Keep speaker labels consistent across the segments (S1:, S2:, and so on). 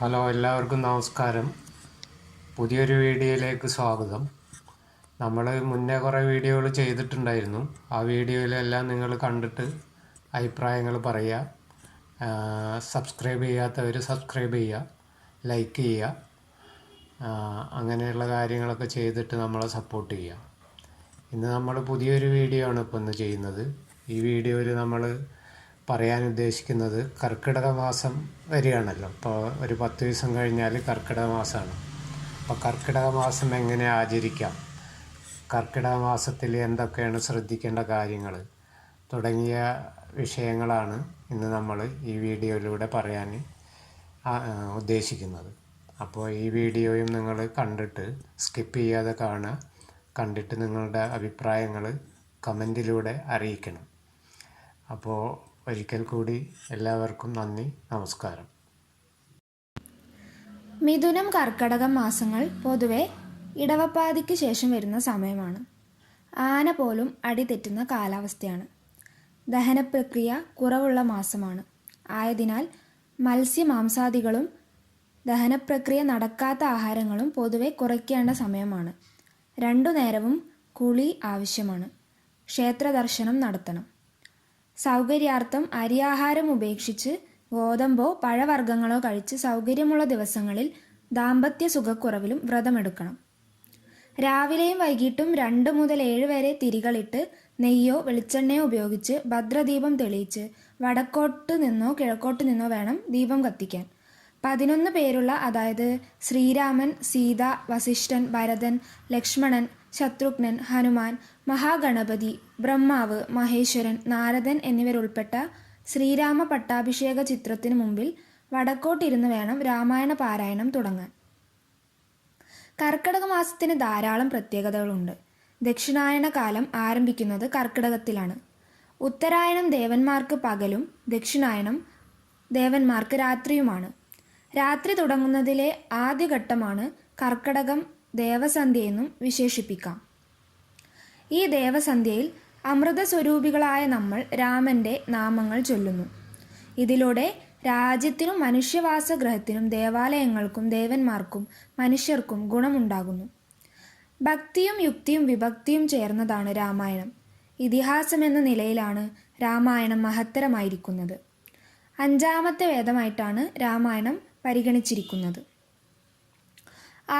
S1: Hello, എല്ലാവർക്കും നമസ്കാരം. പുതിയൊരു വീഡിയോയിലേക്ക് സ്വാഗതം. നമ്മൾ മുന്നേ കുറേ വീഡിയോകൾ ചെയ്തിട്ടുണ്ടായിരുന്നു. ആ വീഡിയോയിലെല്ലാം നിങ്ങൾ കണ്ടിട്ട് അഭിപ്രായങ്ങൾ പറയുക. സബ്സ്ക്രൈബ് ചെയ്യാത്തവർ സബ്സ്ക്രൈബ് ചെയ്യുക, ലൈക്ക് ചെയ്യുക, അങ്ങനെയുള്ള കാര്യങ്ങളൊക്കെ ചെയ്തിട്ട് നമ്മളെ സപ്പോർട്ട് ചെയ്യുക. ഇന്ന് നമ്മൾ പുതിയൊരു വീഡിയോ ആണ് ഇപ്പോൾ ഇന്ന് ചെയ്യുന്നത്. ഈ വീഡിയോയിൽ നമ്മൾ പറയാൻ ഉദ്ദേശിക്കുന്നത് കർക്കിടക മാസം വരികയാണല്ലോ. ഇപ്പോൾ ഒരു 10 ദിവസം കഴിഞ്ഞാൽ കർക്കിടക മാസമാണ്. അപ്പോൾ കർക്കിടക മാസം എങ്ങനെ ആചരിക്കാം, കർക്കിടക മാസത്തിൽ എന്തൊക്കെയാണ് ശ്രദ്ധിക്കേണ്ട കാര്യങ്ങൾ തുടങ്ങിയ വിഷയങ്ങളാണ് ഇന്ന് നമ്മൾ ഈ വീഡിയോയിലൂടെ പറയാൻ ഉദ്ദേശിക്കുന്നത്. അപ്പോൾ ഈ വീഡിയോയും നിങ്ങൾ കണ്ടിട്ട് സ്കിപ്പ് ചെയ്യാതെ കാണുക. കണ്ടിട്ട് നിങ്ങളുടെ അഭിപ്രായങ്ങൾ കമൻറ്റിലൂടെ അറിയിക്കണം. അപ്പോൾ ഒരിക്കൽ കൂടി എല്ലാവർക്കും നന്ദി, നമസ്കാരം.
S2: മിഥുനം കർക്കടകം മാസങ്ങൾ പൊതുവെ ഇടവപ്പാതിക്ക് ശേഷം വരുന്ന സമയമാണ്. ആന പോലും അടിതെറ്റുന്ന കാലാവസ്ഥയാണ്. ദഹനപ്രക്രിയ കുറവുള്ള മാസമാണ്. ആയതിനാൽ മത്സ്യമാംസാദികളും ദഹനപ്രക്രിയ നടക്കാത്ത ആഹാരങ്ങളും പൊതുവെ കുറയ്ക്കേണ്ട സമയമാണ്. 2 നേരവും കുളി ആവശ്യമാണ്. ക്ഷേത്ര ദർശനം നടത്തണം. സൗകര്യാർത്ഥം അരിയാഹാരം ഉപേക്ഷിച്ച് ഗോതമ്പോ പഴവർഗ്ഗങ്ങളോ കഴിച്ച് സൗകര്യമുള്ള ദിവസങ്ങളിൽ ദാമ്പത്യ സുഖക്കുറവിലും വ്രതമെടുക്കണം. രാവിലെയും വൈകിട്ടും 2 മുതൽ 7 വരെ തിരികളിട്ട് നെയ്യോ വെളിച്ചെണ്ണയോ ഉപയോഗിച്ച് ഭദ്രദീപം തെളിയിച്ച് വടക്കോട്ട് നിന്നോ കിഴക്കോട്ട് നിന്നോ വേണം ദീപം കത്തിക്കാൻ. 11 പേരുള്ള, അതായത് ശ്രീരാമൻ, സീത, വസിഷ്ഠൻ, ഭരതൻ, ലക്ഷ്മണൻ, ശത്രുഘ്നൻ, ഹനുമാൻ, മഹാഗണപതി, ബ്രഹ്മാവ്, മഹേശ്വരൻ, നാരദൻ എന്നിവരുൾപ്പെട്ട ശ്രീരാമ പട്ടാഭിഷേക ചിത്രത്തിന് മുമ്പിൽ വടക്കോട്ടിരുന്ന് വേണം രാമായണ പാരായണം തുടങ്ങാൻ. കർക്കിടക മാസത്തിന് ധാരാളം പ്രത്യേകതകളുണ്ട്. ദക്ഷിണായന കാലം ആരംഭിക്കുന്നത് കർക്കിടകത്തിലാണ്. ഉത്തരായണം ദേവന്മാർക്ക് പകലും ദക്ഷിണായനം ദേവന്മാർക്ക് രാത്രിയുമാണ്. രാത്രി തുടങ്ങുന്നതിലെ ആദ്യഘട്ടമാണ് കർക്കിടകം ദേവസന്ധ്യയെന്നും വിശേഷിപ്പിക്കാം. ഈ ദേവസന്ധ്യയിൽ അമൃതസ്വരൂപികളായ നമ്മൾ രാമൻ്റെ നാമങ്ങൾ ചൊല്ലുന്നു. ഇതിലൂടെ രാജ്യത്തിനും മനുഷ്യവാസഗ്രഹത്തിനും ദേവാലയങ്ങൾക്കും ദേവന്മാർക്കും മനുഷ്യർക്കും ഗുണമുണ്ടാകുന്നു. ഭക്തിയും യുക്തിയും വിഭക്തിയും ചേർന്നതാണ് രാമായണം. ഇതിഹാസമെന്ന നിലയിലാണ് രാമായണം മഹത്തരമായിരിക്കുന്നത്. 5ാമത്തെ വേദമായിട്ടാണ് രാമായണം പരിഗണിച്ചിരിക്കുന്നത്.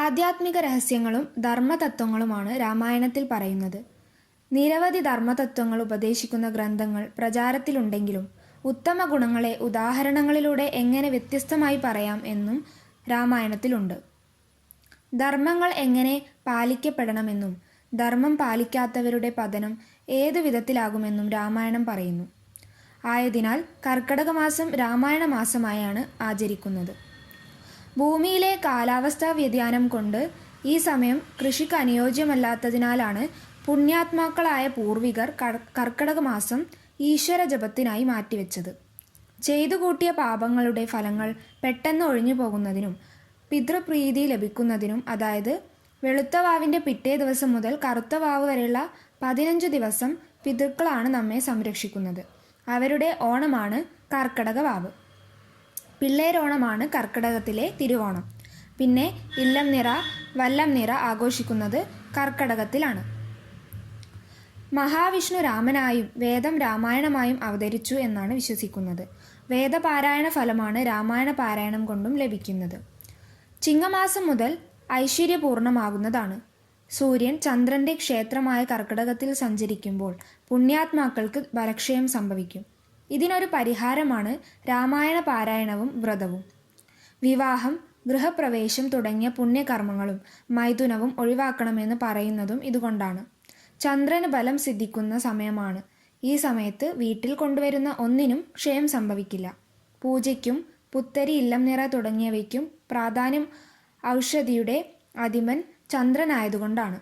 S2: ആധ്യാത്മിക രഹസ്യങ്ങളും ധർമ്മതത്വങ്ങളുമാണ് രാമായണത്തിൽ പറയുന്നത്. നിരവധി ധർമ്മതത്വങ്ങൾ ഉപദേശിക്കുന്ന ഗ്രന്ഥങ്ങൾ പ്രചാരത്തിലുണ്ടെങ്കിലും ഉത്തമ ഗുണങ്ങളെ ഉദാഹരണങ്ങളിലൂടെ എങ്ങനെ വ്യത്യസ്തമായി പറയാം എന്നും രാമായണത്തിലുണ്ട്. ധർമ്മങ്ങൾ എങ്ങനെ പാലിക്കപ്പെടണമെന്നും ധർമ്മം പാലിക്കാത്തവരുടെ പതനം ഏതു വിധത്തിലാകുമെന്നും രാമായണം പറയുന്നു. ആയതിനാൽ കർക്കിടക മാസം രാമായണ മാസമായാണ് ആചരിക്കുന്നത്. ഭൂമിയിലെ കാലാവസ്ഥാ വ്യതിയാനം കൊണ്ട് ഈ സമയം കൃഷിക്ക് അനുയോജ്യമല്ലാത്തതിനാലാണ് പുണ്യാത്മാക്കളായ പൂർവികർ കർക്കിടക മാസം ഈശ്വര ജപത്തിനായി മാറ്റിവെച്ചത്. ചെയ്തു കൂട്ടിയ പാപങ്ങളുടെ ഫലങ്ങൾ പെട്ടെന്ന് ഒഴിഞ്ഞു പോകുന്നതിനും പിതൃപ്രീതി ലഭിക്കുന്നതിനും, അതായത് വെളുത്ത വാവിൻ്റെ പിറ്റേ ദിവസം മുതൽ കറുത്ത വാവ് വരെയുള്ള 15 ദിവസം പിതൃക്കളാണ് നമ്മെ സംരക്ഷിക്കുന്നത്. അവരുടെ ഓണമാണ് കർക്കിടക വാവ്. പിള്ളേരോണമാണ് കർക്കിടകത്തിലെ തിരുവോണം. പിന്നെ ഇല്ലം നിറ, വല്ലം നിറ ആഘോഷിക്കുന്നത് കർക്കിടകത്തിലാണ്. മഹാവിഷ്ണു രാമനായും വേദം രാമായണമായും അവതരിച്ചു എന്നാണ് വിശ്വസിക്കുന്നത്. വേദപാരായണ ഫലമാണ് രാമായണ പാരായണം കൊണ്ടും ലഭിക്കുന്നത്. ചിങ്ങമാസം മുതൽ ഐശ്വര്യപൂർണമാകുന്നതാണ്. സൂര്യൻ ചന്ദ്രൻ്റെ ക്ഷേത്രമായ കർക്കിടകത്തിൽ സഞ്ചരിക്കുമ്പോൾ പുണ്യാത്മാക്കൾക്ക് ബലക്ഷയം സംഭവിക്കും. ഇതിനൊരു പരിഹാരമാണ് രാമായണ പാരായണവും വ്രതവും. വിവാഹം, ഗൃഹപ്രവേശം തുടങ്ങിയ പുണ്യകർമ്മങ്ങളും മൈഥുനവും ഒഴിവാക്കണമെന്ന് പറയുന്നതും ഇതുകൊണ്ടാണ്. ചന്ദ്രന് ബലം സിദ്ധിക്കുന്ന സമയമാണ്. ഈ സമയത്ത് വീട്ടിൽ കൊണ്ടുവരുന്ന ഒന്നിനും ക്ഷയം സംഭവിക്കില്ല. പൂജയ്ക്കും പുത്തരി, ഇല്ലം നിറ തുടങ്ങിയവയ്ക്കും പ്രാധാന്യം ഔഷധിയുടെ അധിപൻ ചന്ദ്രനായതുകൊണ്ടാണ്.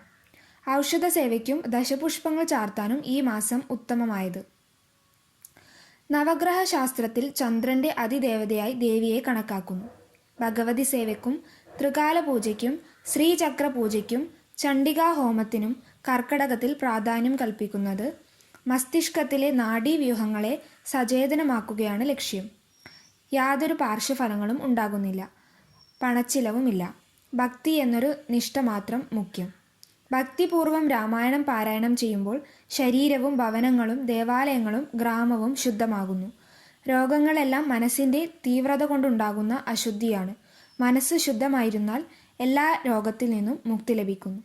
S2: ഔഷധ സേവയ്ക്കും ദശപുഷ്പങ്ങൾ ചാർത്താനും ഈ മാസം ഉത്തമമായത്. നവഗ്രഹ ശാസ്ത്രത്തിൽ ചന്ദ്രൻ്റെ അതിദേവതയായി ദേവിയെ കണക്കാക്കുന്നു. ഭഗവതി സേവയ്ക്കും ത്രികാല പൂജയ്ക്കും ശ്രീചക്ര പൂജയ്ക്കും ചണ്ഡികാ ഹോമത്തിനും കർക്കിടകത്തിൽ പ്രാധാന്യം കൽപ്പിക്കുന്നത് മസ്തിഷ്കത്തിലെ നാഡീവ്യൂഹങ്ങളെ സചേതനമാക്കുകയാണ് ലക്ഷ്യം. യാതൊരു പാർശ്വഫലങ്ങളും ഉണ്ടാകുന്നില്ല. പണച്ചിലവുമില്ല. ഭക്തി എന്നൊരു നിഷ്ഠ മാത്രം മുഖ്യം. ഭക്തിപൂർവം രാമായണം പാരായണം ചെയ്യുമ്പോൾ ശരീരവും ഭവനങ്ങളും ദേവാലയങ്ങളും ഗ്രാമവും ശുദ്ധമാകുന്നു. രോഗങ്ങളെല്ലാം മനസ്സിൻ്റെ തീവ്രത കൊണ്ടുണ്ടാകുന്ന അശുദ്ധിയാണ്. മനസ്സ് ശുദ്ധമായിരുന്നാൽ എല്ലാ രോഗത്തിൽ നിന്നും മുക്തി ലഭിക്കുന്നു.